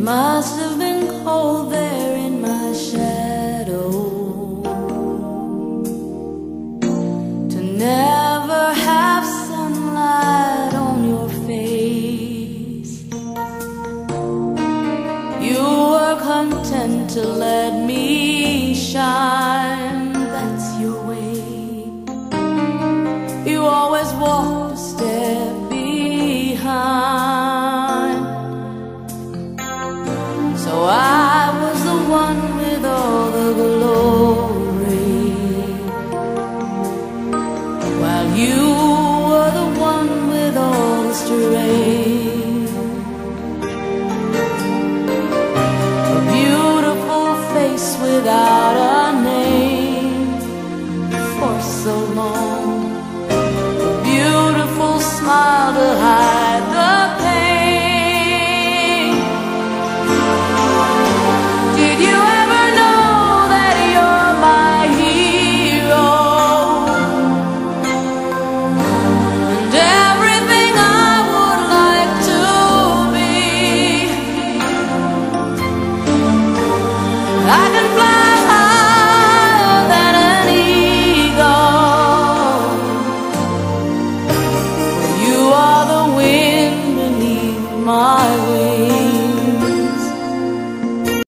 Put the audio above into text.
must have been cold there in my shadow to never have sunlight on your face. You were content to let me shine, that's your way. You always walked a step behind. So I was the one with all the glory, while you were the one with all the strength. A beautiful face without a name for so long, a beautiful smile to hide